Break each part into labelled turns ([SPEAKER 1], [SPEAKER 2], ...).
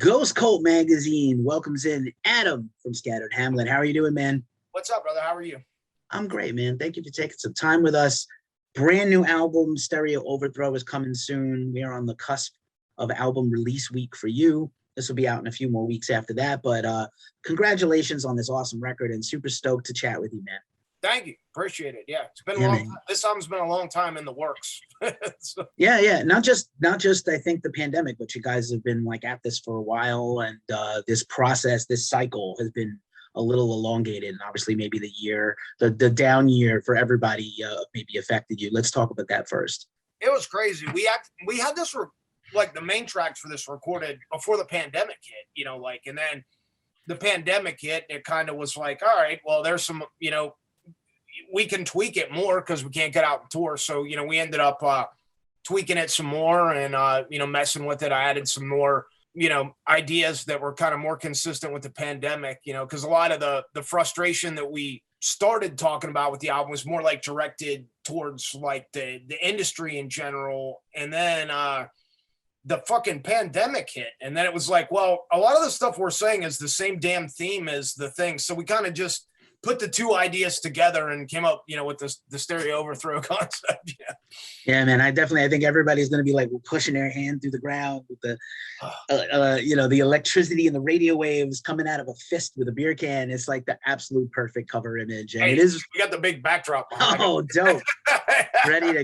[SPEAKER 1] Ghost Cult Magazine welcomes in Adam from Scattered Hamlet. How are you doing, man?
[SPEAKER 2] What's up, brother? How are you?
[SPEAKER 1] I'm great, man. Thank you for taking some time with us. Brand new album, Stereo Overthrow, is coming soon. We are on the cusp of album release week for you. This will be out in a few more weeks after that, but congratulations on this awesome record and super stoked to chat with you, man.
[SPEAKER 2] Thank you. Appreciate it. Yeah, it's been a long time. This album's been a long time in the works.
[SPEAKER 1] So. Yeah. Not just I think the pandemic, but you guys have been like at this for a while, and this process, this cycle has been a little elongated, and obviously maybe the down year for everybody maybe affected you. Let's talk about that first.
[SPEAKER 2] It was crazy. We had this like the main tracks for this recorded before the pandemic hit, and then the pandemic hit. And it kind of was like, all right, well, there's some, we can tweak it more because we can't get out and tour. So, we ended up tweaking it some more and, messing with it. I added some more, ideas that were kind of more consistent with the pandemic, because a lot of the frustration that we started talking about with the album was more like directed towards like the industry in general. And then the fucking pandemic hit. And then it was like, well, a lot of the stuff we're saying is the same damn theme as the thing. So we kind of just put the two ideas together and came up, with the Stereo Overthrow concept.
[SPEAKER 1] Yeah, man. I think everybody's going to be like pushing their hand through the ground with the, the electricity and the radio waves coming out of a fist with a beer can. It's like the absolute perfect cover image. And
[SPEAKER 2] hey,
[SPEAKER 1] it is.
[SPEAKER 2] We got the big backdrop behind
[SPEAKER 1] Oh, dope. ready to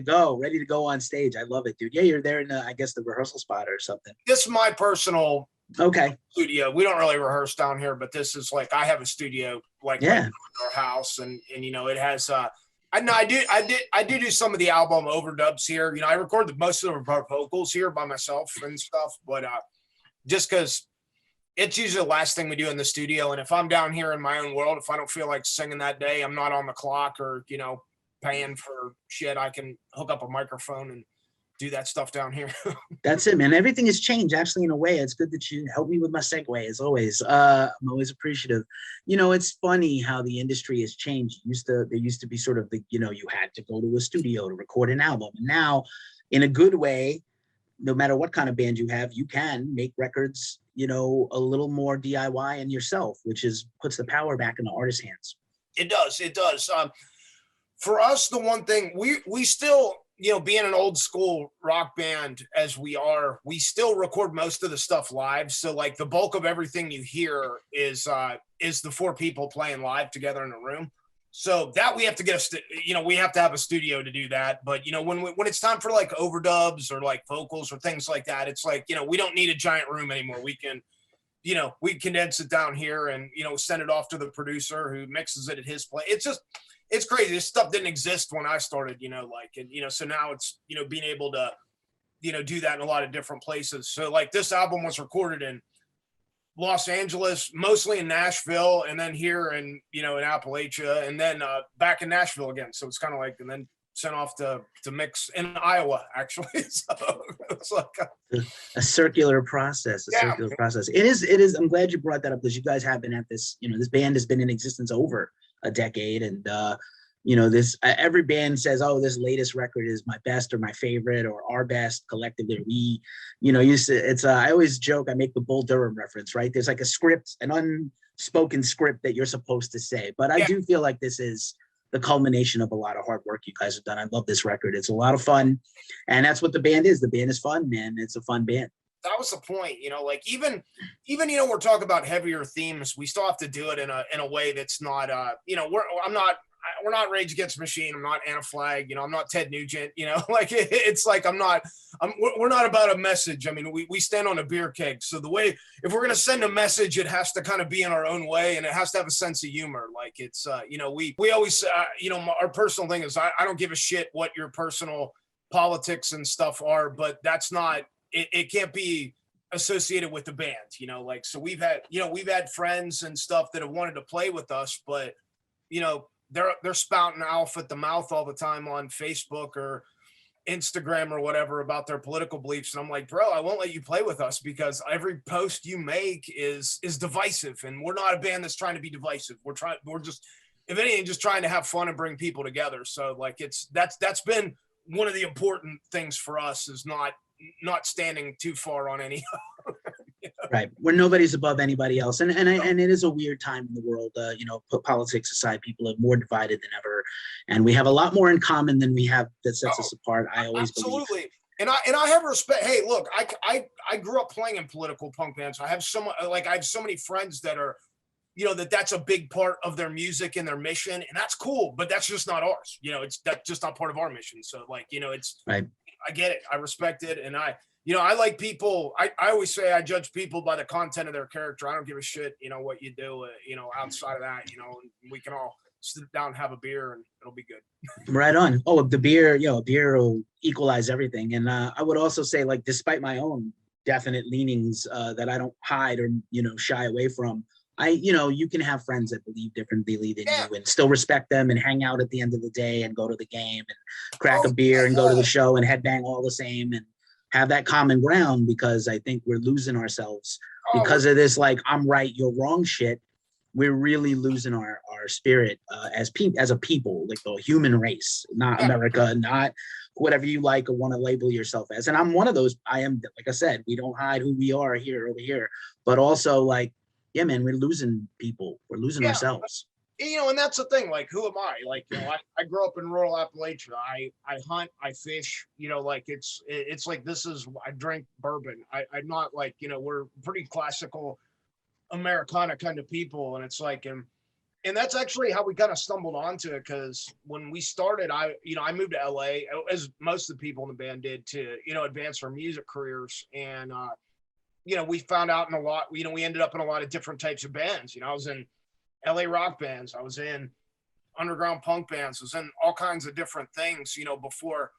[SPEAKER 1] go on stage. I love it, dude. Yeah, you're there in the rehearsal spot or something.
[SPEAKER 2] This is my personal studio. We don't really rehearse down here, but this is like I have a studio like right in our house, and it has I do some of the album overdubs here. I record most of the vocals here by myself and stuff, but just because it's usually the last thing we do in the studio. And if I'm down here in my own world, if I don't feel like singing that day, I'm not on the clock or paying for shit, I can hook up a microphone and do that stuff down here.
[SPEAKER 1] That's it, man. Everything has changed, actually, in a way. It's good that you help me with my segue, as always. I'm always appreciative. It's funny how the industry has changed. There used to be sort of you had to go to a studio to record an album. And now, in a good way, no matter what kind of band you have, you can make records, a little more DIY and yourself, which puts the power back in the artist's hands.
[SPEAKER 2] It does. For us, the one thing we still, being an old school rock band as we are, we still record most of the stuff live. So like the bulk of everything you hear is the four people playing live together in a room. So that we have to get we have to have a studio to do that. But when it's time for like overdubs or like vocals or things like that, it's like, we don't need a giant room anymore. We can, we condense it down here and, send it off to the producer who mixes it at his place. It's crazy. This stuff didn't exist when I started, so now it's, being able to, do that in a lot of different places. So like this album was recorded in Los Angeles, mostly in Nashville, and then here in, in Appalachia, and then back in Nashville again. So it's kind of like, and then sent off to mix in Iowa, actually. So it's like
[SPEAKER 1] a circular process, circular process. It is. I'm glad you brought that up because you guys have been at this, this band has been in existence over a decade. And, this every band says, oh, this latest record is my best or my favorite or our best collectively. We, I always joke, I make the Bull Durham reference, right? There's like a script, an unspoken script that you're supposed to say. But I do feel like this is the culmination of a lot of hard work you guys have done. I love this record. It's a lot of fun. And that's what the band is. The band is fun, man. It's a fun band.
[SPEAKER 2] That was the point, like even, we're talking about heavier themes. We still have to do it in a way that's not, we're not Rage Against the Machine. I'm not Anna Flag. I'm not Ted Nugent. Like it's like we're not about a message. I mean, we stand on a beer keg. So if we're gonna send a message, it has to kind of be in our own way, and it has to have a sense of humor. Like it's, we always, our personal thing is I don't give a shit what your personal politics and stuff are, but that's not. It can't be associated with the band, so we've had friends and stuff that have wanted to play with us, but they're spouting off at the mouth all the time on Facebook or Instagram or whatever about their political beliefs. And I'm like, bro, I won't let you play with us because every post you make is divisive. And we're not a band that's trying to be divisive. We're just, if anything, just trying to have fun and bring people together. So like that's been one of the important things for us is not standing too far on any.
[SPEAKER 1] Right. Where nobody's above anybody else. And it is a weird time in the world. Put politics aside, people are more divided than ever. And we have a lot more in common than we have that sets us apart. I always
[SPEAKER 2] Absolutely.
[SPEAKER 1] believe.
[SPEAKER 2] And I have respect. Hey, look, I grew up playing in political punk bands. I have so many friends that are, that's a big part of their music and their mission, and that's cool, but that's just not ours. That's just not part of our mission. So it's
[SPEAKER 1] right.
[SPEAKER 2] I get it. I respect it. And I like people. I always say I judge people by the content of their character. I don't give a shit, what you do, outside of that, we can all sit down and have a beer and it'll be good.
[SPEAKER 1] Right on. Oh, the beer, beer will equalize everything. And I would also say, like, despite my own definite leanings that I don't hide or, shy away from, you can have friends that believe differently than you and still respect them and hang out at the end of the day and go to the game and crack a beer and go to the show and headbang all the same and have that common ground, because I think we're losing ourselves because of this, like, I'm right, you're wrong shit. We're really losing our spirit as a people, like the human race, not America, not whatever you like or want to label yourself as. And I'm one of those. I am, like I said, we don't hide who we are over here, but also, like, yeah, man, we're losing people. We're losing ourselves.
[SPEAKER 2] And that's the thing. Like, who am I? Like, I grew up in rural Appalachia. I hunt, I fish. It's like I drink bourbon. I'm not like, we're pretty classical Americana kind of people, and it's like, and that's actually how we kind of stumbled onto it, because when we started, I moved to LA, as most of the people in the band did, to advance our music careers, and we found out in a lot, we ended up in a lot of different types of bands. I was in LA rock bands, I was in underground punk bands, I was in all kinds of different things, before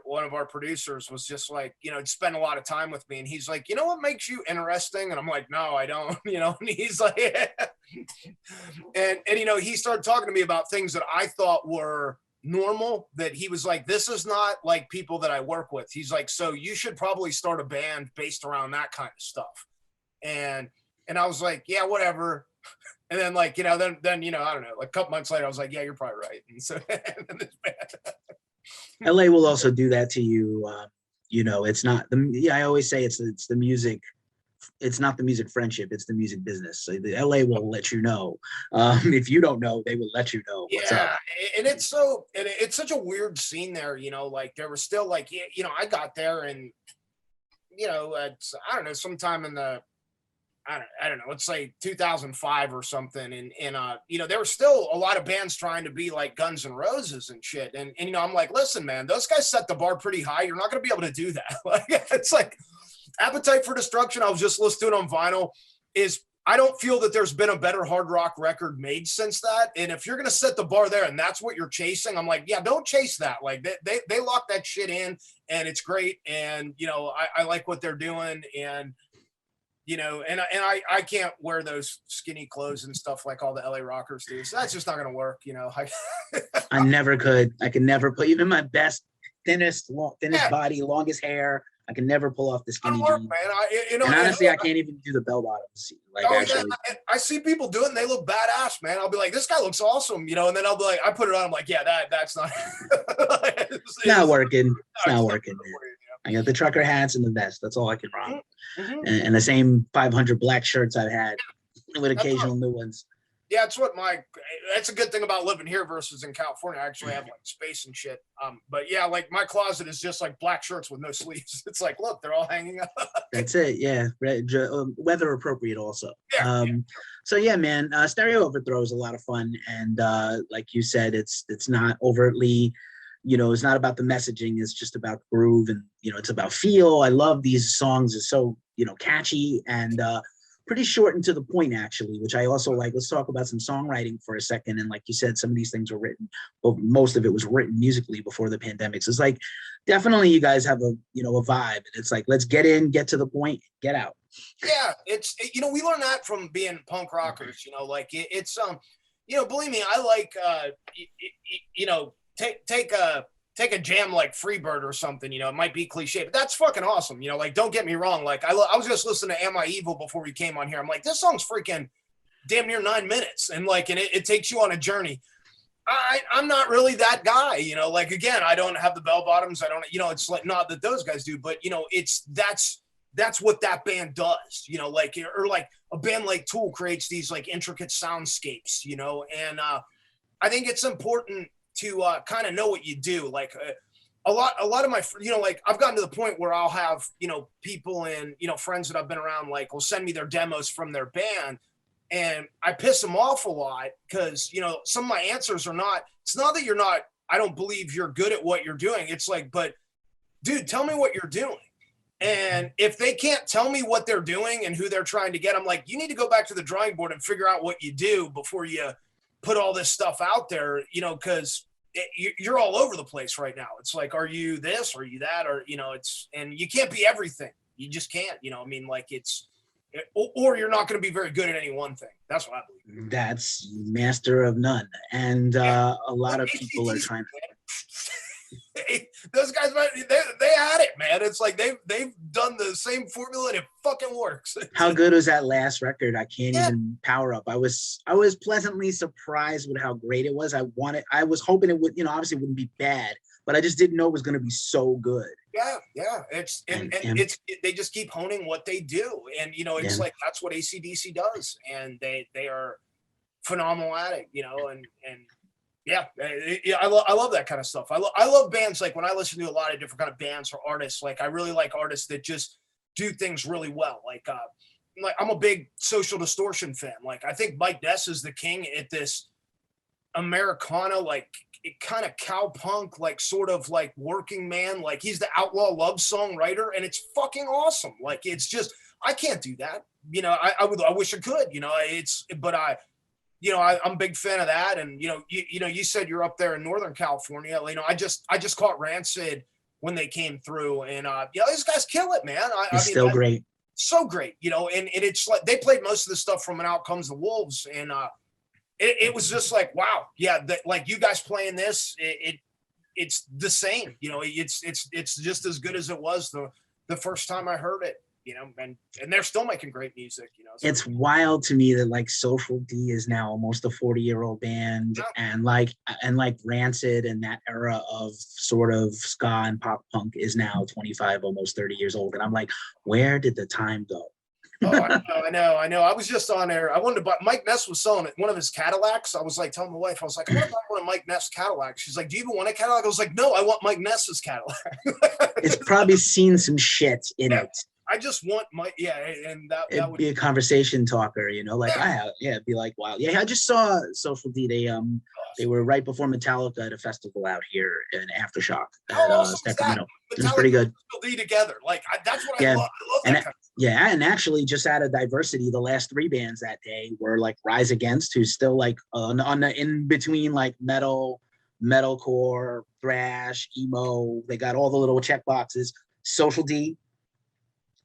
[SPEAKER 2] one of our producers was just like, spend a lot of time with me, and he's like, what makes you interesting? And I'm like, no, I don't, and he's like, and he started talking to me about things that I thought were normal, that he was like, this is not like people that I work with. He's like, so you should probably start a band based around that kind of stuff. And I was like, yeah, whatever. And then, like, then I don't know, like a couple months later, I was like, yeah, you're probably right. And so
[SPEAKER 1] LA will also do that to you. It's not I always say it's the music. It's not the music friendship. It's the music business. So the LA will let you know. If you don't know, they will let you know what's up.
[SPEAKER 2] And it's such a weird scene there. Like, there was still, like, I got there, and it's, I don't know, sometime in the, I don't know, let's say 2005 or something. And there were still a lot of bands trying to be like Guns N' Roses and shit. And I'm like, listen, man, those guys set the bar pretty high. You're not going to be able to do that. Like, it's like Appetite for Destruction. I was just listening on vinyl. I don't feel that there's been a better hard rock record made since that. And if you're going to set the bar there and that's what you're chasing, I'm like, yeah, don't chase that. Like, they lock that shit in, and it's great. And, I like what they're doing. And, and I can't wear those skinny clothes and stuff like all the LA rockers do. So that's just not going to work,
[SPEAKER 1] I never could. I could never put even my best, thinnest body, longest hair. I can never pull off the skinny jeans. And honestly, I can't even do the bell bottoms. Like, actually,
[SPEAKER 2] I see people do it and they look badass, man. I'll be like, this guy looks awesome, and then I'll be like, I put it on. I'm like, yeah, that's not.
[SPEAKER 1] it's not working. It's not working, man. I got the trucker hats and the vest. That's all I can rock. Mm-hmm. And the same 500 black shirts I've had with occasional new ones.
[SPEAKER 2] Yeah, that's a good thing about living here versus in California. I actually have like space and shit. But yeah, like my closet is just like black shirts with no sleeves. It's like, look, they're all hanging up.
[SPEAKER 1] That's it. Yeah. Weather appropriate also. Yeah, So yeah, man, Stereo Overthrow is a lot of fun. And like you said, it's not overtly, it's not about the messaging. It's just about groove, and, it's about feel. I love these songs. It's so, catchy and pretty short and to the point, actually, which I also like. Let's talk about some songwriting for a second. And like you said, some of these things were written, well, most of it was written musically before the pandemic. So it's like, definitely you guys have a vibe. And it's like, let's get to the point, get out.
[SPEAKER 2] Yeah, we learned that from being punk rockers, like it's, believe me, I like, take a jam like Freebird or something, it might be cliche, but that's fucking awesome. Like, don't get me wrong. Like, I was just listening to Am I Evil before we came on here. I'm like, this song's freaking damn near 9 minutes. And like, and it takes you on a journey. I'm not really that guy, like, again, I don't have the bell bottoms. I don't, it's like, not that those guys do, but that's that's what that band does, you know, like, or like a band like Tool creates these like intricate soundscapes, you know, and I think it's important to kind of know what you do. Like a lot of my, you know, like I've gotten to the point where I'll have, you know, people and, you know, friends that I've been around, like will send me their demos from their band, and I piss them off a lot because, you know, some of my answers are not, it's not that you're not, I don't believe you're good at what you're doing. It's like, but dude, tell me what you're doing. And if they can't tell me what they're doing and who they're trying to get, I'm like, you need to go back to the drawing board and figure out what you do before you put all this stuff out there, you know, because you're all over the place right now. It's like, are you this? Are you that? Or, you know, it's, and you can't be everything. You just can't, you know, I mean, like it's, or you're not going to be very good at any one thing. That's what I believe.
[SPEAKER 1] That's master of none. And a lot of people are trying to.
[SPEAKER 2] Those guys, they had it, man. It's like they've done the same formula and it fucking works.
[SPEAKER 1] How good was that last record? I can't even power up. I was pleasantly surprised with how great it was. I was hoping it would, you know, obviously it wouldn't be bad, but I just didn't know it was going to be so good.
[SPEAKER 2] Yeah. It's and it's they just keep honing what they do, and you know, it's like that's what AC/DC does, and they are phenomenal at it, you know, and. Yeah, I love that kind of stuff. I love bands, like when I listen to a lot of different kind of bands or artists, like I really like artists that just do things really well. Like I'm a big Social Distortion fan. Like I think Mike Ness is the king at this Americana, like kind of cowpunk, like sort of like working man. Like he's the outlaw love song writer, and it's fucking awesome. Like it's just, I can't do that. You know, I wish I could, you know, you know, I'm a big fan of that. And, you know, you said you're up there in Northern California. You know, I just caught Rancid when they came through, and, yeah, these guys kill it, man. I mean,
[SPEAKER 1] still great.
[SPEAKER 2] So great, you know, and it's like, they played most of the stuff from And Out Comes the Wolves. And, it was just like, wow. Yeah. Like you guys playing this, it's the same, you know, it's just as good as it was the first time I heard it. You know, and they're still making great music, you know. So.
[SPEAKER 1] It's wild to me that like Social D is now almost a 40-year-old band, and like Rancid and that era of sort of ska and pop punk is now 25, almost 30 years old. And I'm like, where did the time go?
[SPEAKER 2] Oh, I know. I was just on there. I wanted to buy, Mike Ness was selling one of his Cadillacs. I was like telling my wife, I was like, I want to buy one of Mike Ness Cadillacs. She's like, do you even want a Cadillac? I was like, no, I want Mike Ness's Cadillac.
[SPEAKER 1] It's probably seen some shit in it.
[SPEAKER 2] I just want and that would
[SPEAKER 1] be a conversation talker, you know, like it'd be like, wow. Yeah, I just saw Social D. They were right before Metallica at a festival out here in Aftershock at Sacramento. It was pretty good.
[SPEAKER 2] Social D together, like that's what I love. I love that kind of stuff.
[SPEAKER 1] Yeah, and actually, just out of diversity, the last three bands that day were like Rise Against, who's still like on the in between like metalcore, thrash, emo. They got all the little check boxes. Social D.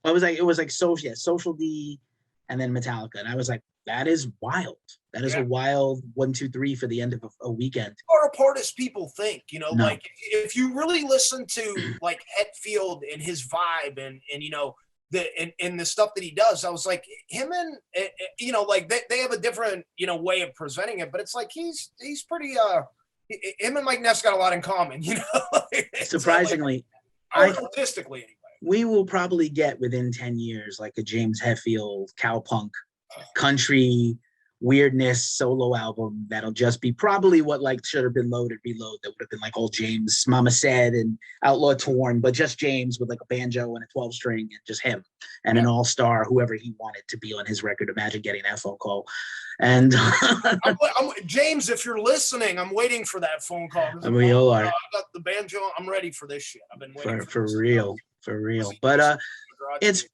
[SPEAKER 1] It was like Social D, and then Metallica, and I was like, that is wild. That is a wild 1, 2, 3 for the end of a weekend.
[SPEAKER 2] Far apart as people think, you know, like if you really listen to like Heffield and his vibe and you know and the stuff that he does, I was like, him and you know, like they have a different, you know, way of presenting it, but it's like he's pretty him and Mike Ness got a lot in common, you know.
[SPEAKER 1] Surprisingly,
[SPEAKER 2] like, artistically anyway.
[SPEAKER 1] We will probably get within 10 years like a James Hetfield cowpunk country weirdness solo album that'll just be probably what like should have been Loaded Reload, that would have been like old James, Mama Said and Outlaw Torn, but just James with like a banjo and a 12 string and just him and an all-star, whoever he wanted to be on his record. Imagine getting that phone call. And
[SPEAKER 2] I'm, James, if you're listening, I'm waiting for that phone call.
[SPEAKER 1] I mean, we all are.
[SPEAKER 2] I got the banjo. I'm ready for this shit. I've been waiting
[SPEAKER 1] for real. But it's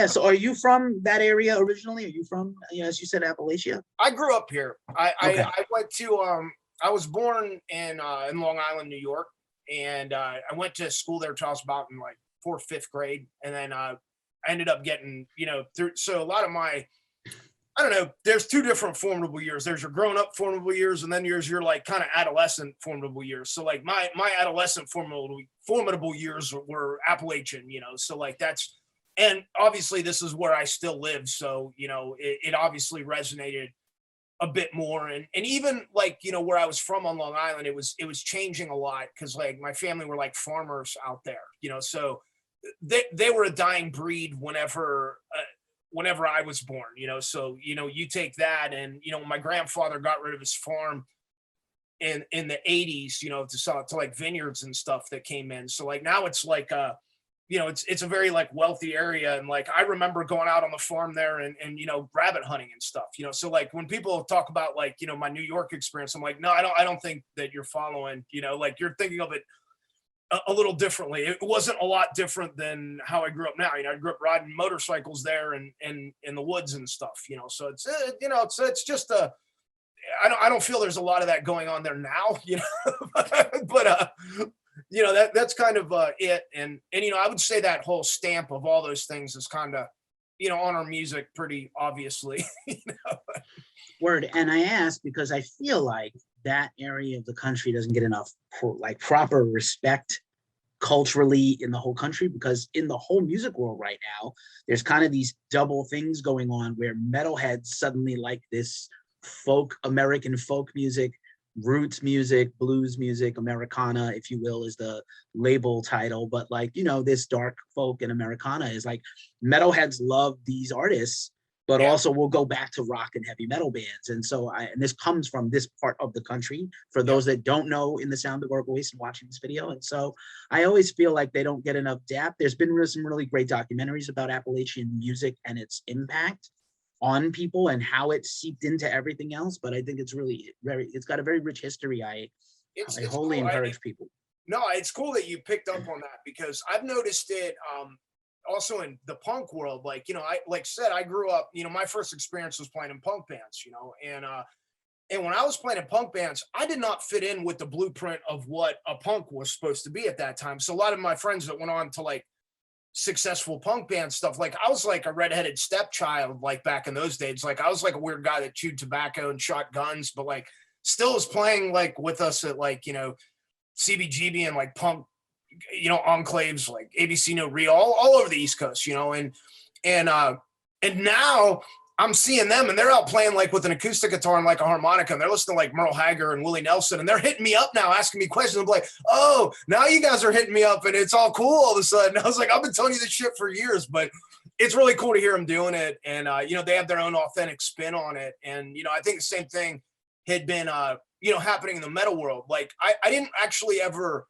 [SPEAKER 1] so are you from that area originally? Are you from, as you said, Appalachia?
[SPEAKER 2] I grew up here. I went to I was born in Long Island, New York, and I went to school there till I was about in like 4th, 5th grade, and then I ended up getting, you know, through. So a lot of my, I don't know, there's two different formidable years. There's your grown up formidable years, and then there's your like kind of adolescent formidable years. So like my adolescent formidable years were Appalachian, you know, so like that's, and obviously this is where I still live. So, you know, it obviously resonated a bit more. And even like, you know, where I was from on Long Island, it was changing a lot. Cause like my family were like farmers out there, you know, so they were a dying breed whenever I was born, you know. So, you know, you take that, and, you know, my grandfather got rid of his farm in the 80s, you know, to sell it to like vineyards and stuff that came in. So like now it's like you know, it's a very like wealthy area. And like I remember going out on the farm there and you know, rabbit hunting and stuff, you know. So like when people talk about like, you know, my New York experience, I'm like, no, I don't think that you're following, you know, like you're thinking of it a little differently. It wasn't a lot different than how I grew up now. You know, I grew up riding motorcycles there and in the woods and stuff, you know. So it's you know, it's just I don't feel there's a lot of that going on there now, you know. But you know, that's kind of it. And you know, I would say that whole stamp of all those things is kind of, you know, on our music pretty obviously. You know?
[SPEAKER 1] Word. And I ask because I feel like that area of the country doesn't get enough like proper respect culturally in the whole country, because in the whole music world right now, there's kind of these double things going on where metalheads suddenly like this American folk music, roots music, blues music, Americana, if you will, is the label title. But like, you know, this dark folk and Americana is like, metalheads love these artists, but also we'll go back to rock and heavy metal bands. And so and this comes from this part of the country, for those that don't know in the sound of our voice and watching this video. And so I always feel like they don't get enough dap. There's been some really great documentaries about Appalachian music and its impact on people and how it seeped into everything else. But I think it's really it's got a very rich history. I wholly encourage people.
[SPEAKER 2] No, it's cool that you picked up on that, because I've noticed it also in the punk world. Like, you know, I like said, I grew up, you know, my first experience was playing in punk bands, you know, and when I was playing in punk bands, I did not fit in with the blueprint of what a punk was supposed to be at that time. So a lot of my friends that went on to like successful punk band stuff, like I was like a redheaded stepchild, like back in those days. Like I was like a weird guy that chewed tobacco and shot guns, but like still was playing like with us at like, you know, CBGB and like punk, you know, enclaves like ABC No Real all over the East Coast, you know. And now I'm seeing them and they're out playing like with an acoustic guitar and like a harmonica, and they're listening to like Merle Haggard and Willie Nelson, and they're hitting me up now asking me questions. I'm like, oh, now you guys are hitting me up and it's all cool all of a sudden. I was like, I've been telling you this shit for years, but it's really cool to hear them doing it. And you know, they have their own authentic spin on it. And you know, I think the same thing had been you know, happening in the metal world. Like I didn't actually ever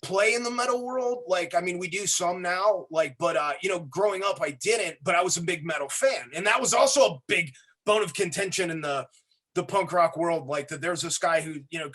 [SPEAKER 2] play in the metal world. Like, I mean, we do some now, like, but you know, growing up I didn't, but I was a big metal fan. And that was also a big bone of contention in the punk rock world. Like that there's this guy who, you know,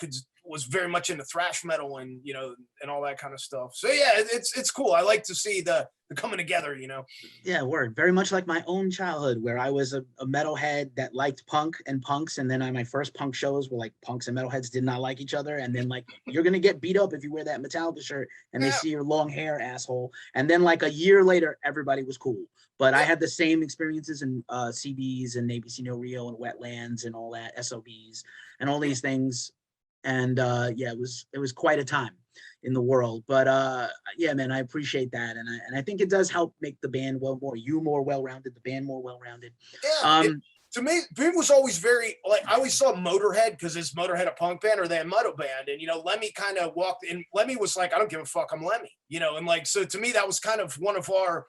[SPEAKER 2] was very much into thrash metal and, you know, and all that kind of stuff. So yeah, it's cool. I like to see the coming together, you know.
[SPEAKER 1] Yeah, word. Very much like my own childhood, where I was a metalhead that liked punk and punks, and then on my first punk shows were like punks and metalheads did not like each other, and then like you're gonna get beat up if you wear that Metallica shirt and they see your long hair, asshole. And then like a year later, everybody was cool. But I had the same experiences in CBs and ABC No Rio and Wetlands and all that, SOBs and all these things. And yeah, it was quite a time in the world. But yeah, man, I appreciate that, and I think it does help make the band more well-rounded, the band more well-rounded.
[SPEAKER 2] Yeah. To me, it was always very like I always saw Motorhead, because is Motorhead a punk band or they a metal band? And you know, Lemmy kind of walked in. Lemmy was like, I don't give a fuck, I'm Lemmy, you know. And like, so to me, that was kind of one of our,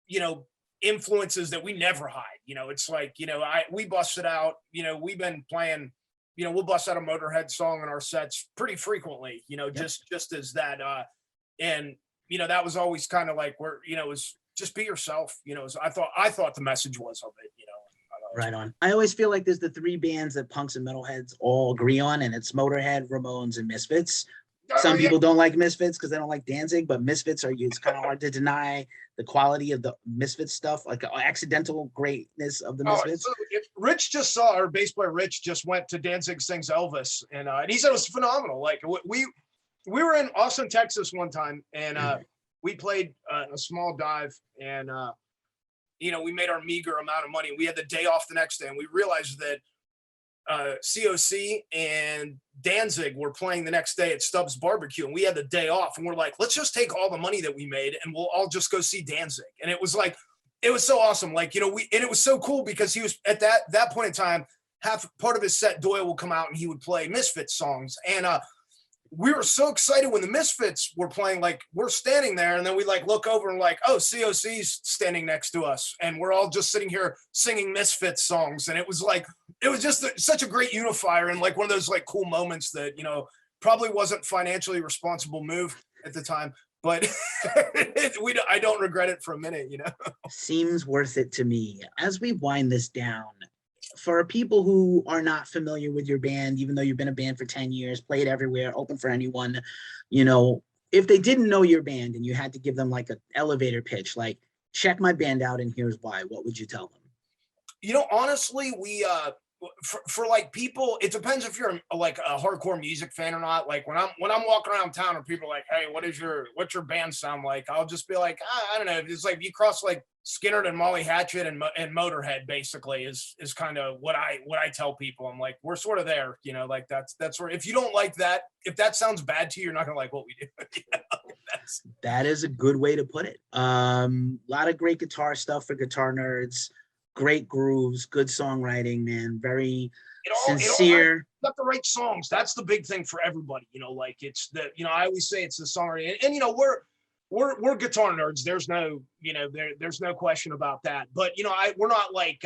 [SPEAKER 2] you know, influences that we never hide. You know, it's like, you know, we busted out. You know, we've been playing. You know, we'll bust out a Motorhead song in our sets pretty frequently, you know, just as that. And, you know, that was always kind of like where, you know, it was just be yourself, you know, I thought the message was of it, you know.
[SPEAKER 1] Right on. I always feel like there's the three bands that punks and metalheads all agree on, and it's Motorhead, Ramones, and Misfits. Some people don't like Misfits because they don't like Danzig, but Misfits it's kind of hard to deny the quality of the Misfits stuff, like accidental greatness of the Misfits.
[SPEAKER 2] So Rich just saw, our bass player Rich just went to Danzig Sings Elvis, and he said it was phenomenal. Like we were in Austin, Texas one time, and we played a small dive, and you know, we made our meager amount of money. We had the day off the next day, and we realized that COC and Danzig were playing the next day at Stubbs Barbecue, and we had the day off, and we're like, let's just take all the money that we made and we'll all just go see Danzig. And it was like, it was so awesome. Like, you know, and it was so cool because he was at that point in time, half part of his set, Doyle will come out and he would play Misfits songs. And we were so excited when the Misfits were playing, like we're standing there and then we like look over and like, oh, COC's standing next to us. And we're all just sitting here singing Misfits songs. And it was like, it was just such a great unifier and like one of those like cool moments that, you know, probably wasn't financially responsible move at the time, but I don't regret it for a minute, you know?
[SPEAKER 1] Seems worth it to me. As we wind this down, for people who are not familiar with your band, even though you've been a band for 10 years, played everywhere, open for anyone, you know, if they didn't know your band and you had to give them like an elevator pitch, like check my band out and here's why, what would you tell them?
[SPEAKER 2] You know, honestly, we, for like people, it depends if you're like a hardcore music fan or not. Like when I'm walking around town and people are like, hey, what's your band sound like? I'll just be like, I don't know. It's like if you cross like Skinner and Molly Hatchet and Motorhead basically is kind of what I tell people. I'm like, we're sort of there, you know, like that's where, if you don't like that, if that sounds bad to you, you're not gonna like what we do. You know?
[SPEAKER 1] That is a good way to put it. A lot of great guitar stuff for guitar nerds, great grooves, good songwriting, man. Very sincere.
[SPEAKER 2] Got the right songs. That's the big thing for everybody, you know, like it's the, you know, I always say it's the songwriting and you know, we're guitar nerds. There's no, you know, there's no question about that. But, you know, we're not like,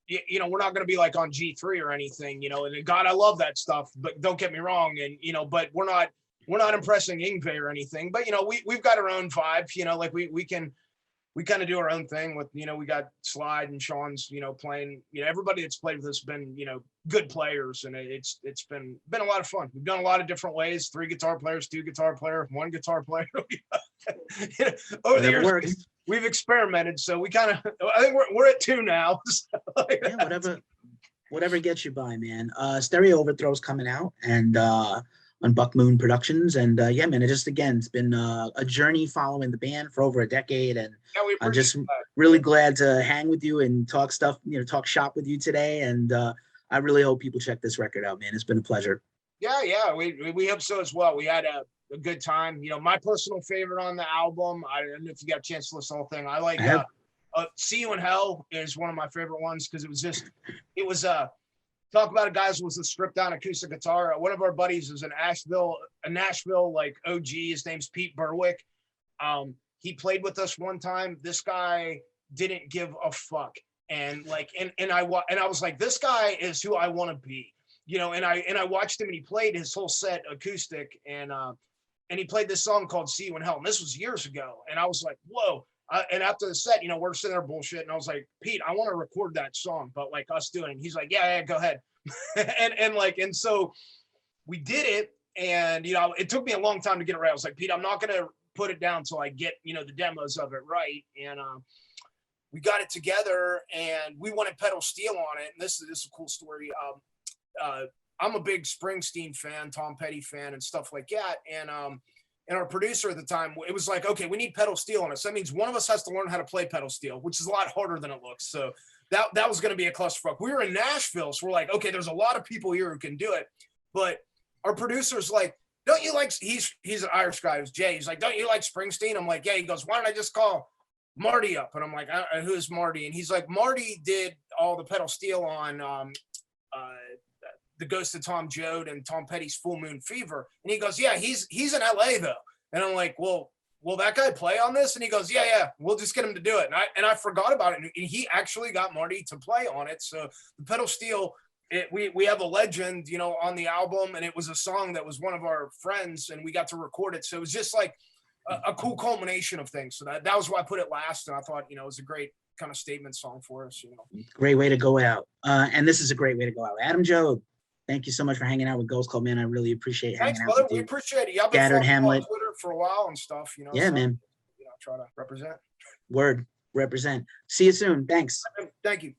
[SPEAKER 2] you know, we're not going to be like on G3 or anything, you know, and God, I love that stuff, but don't get me wrong. And, you know, but we're not impressing Yngwie or anything, but, you know, we've got our own vibe, you know, like we kind of do our own thing with, you know, we got Slide and Sean's, you know, playing, you know, everybody that's played with us been, you know, good players. And it's been a lot of fun. We've done a lot of different ways, 3 guitar players, 2 guitar player, 1 guitar player. You know, over the years, we've experimented. So we kind of, I think we're at 2 now. So like
[SPEAKER 1] yeah, whatever gets you by, man. Stereo Overthrow's coming out and, on Buck Moon Productions. And yeah, man, it's been a journey following the band for over a decade. And
[SPEAKER 2] yeah,
[SPEAKER 1] I'm just really glad to hang with you and talk stuff, you know, talk shop with you today. And I really hope people check this record out, man. It's been a pleasure.
[SPEAKER 2] Yeah, we hope so as well. We had a good time. You know, my personal favorite on the album, I don't know if you got a chance to listen to the whole thing. I like See You in Hell is one of my favorite ones because it was talk about a guy who was a stripped down acoustic guitar. One of our buddies is a Nashville like OG. His name's Pete Berwick. He played with us one time. This guy didn't give a fuck. And like, and I was like, this guy is who I want to be, you know, and I watched him and he played his whole set acoustic and he played this song called See You in Hell. And this was years ago. And I was like, whoa. And after the set, you know, we're sitting there bullshit. And I was like, Pete, I want to record that song, but like us doing it. And he's like, yeah, go ahead. and so we did it. And, you know, it took me a long time to get it right. I was like, Pete, I'm not going to put it down until I get, you know, the demos of it right. And we got it together and we wanted pedal steel on it. And this is a cool story. I'm a big Springsteen fan, Tom Petty fan and stuff like that. And our producer at the time, it was like, okay, we need pedal steel on it. So that means one of us has to learn how to play pedal steel, which is a lot harder than it looks. So that was going to be a clusterfuck. We were in Nashville, so we're like, okay, there's a lot of people here who can do it. But our producer's like, don't you like, he's an Irish guy, who's Jay. He's like, don't you like Springsteen? I'm like, yeah. He goes, why don't I just call Marty up? And I'm like, who's Marty? And he's like, Marty did all the pedal steel on The Ghost of Tom Joad and Tom Petty's Full Moon Fever. And he goes, yeah, he's in LA though. And I'm like, well, will that guy play on this? And he goes, yeah, we'll just get him to do it. And I forgot about it. And he actually got Marty to play on it. So the pedal steel, we have a legend, you know, on the album, and it was a song that was one of our friends and we got to record it. So it was just like a cool culmination of things. So that was why I put it last. And I thought, you know, it was a great kind of statement song for us, you know.
[SPEAKER 1] Great way to go out. And this is a great way to go out. Adam Joad, thank you so much for hanging out with Ghost Club, man. I really appreciate hanging out with you.
[SPEAKER 2] We appreciate it. Y'all been following
[SPEAKER 1] Hamlet
[SPEAKER 2] on Twitter for a while and stuff, you know.
[SPEAKER 1] Yeah, so, man.
[SPEAKER 2] You know, try to represent.
[SPEAKER 1] Word, represent. See you soon. Thanks.
[SPEAKER 2] Thank you.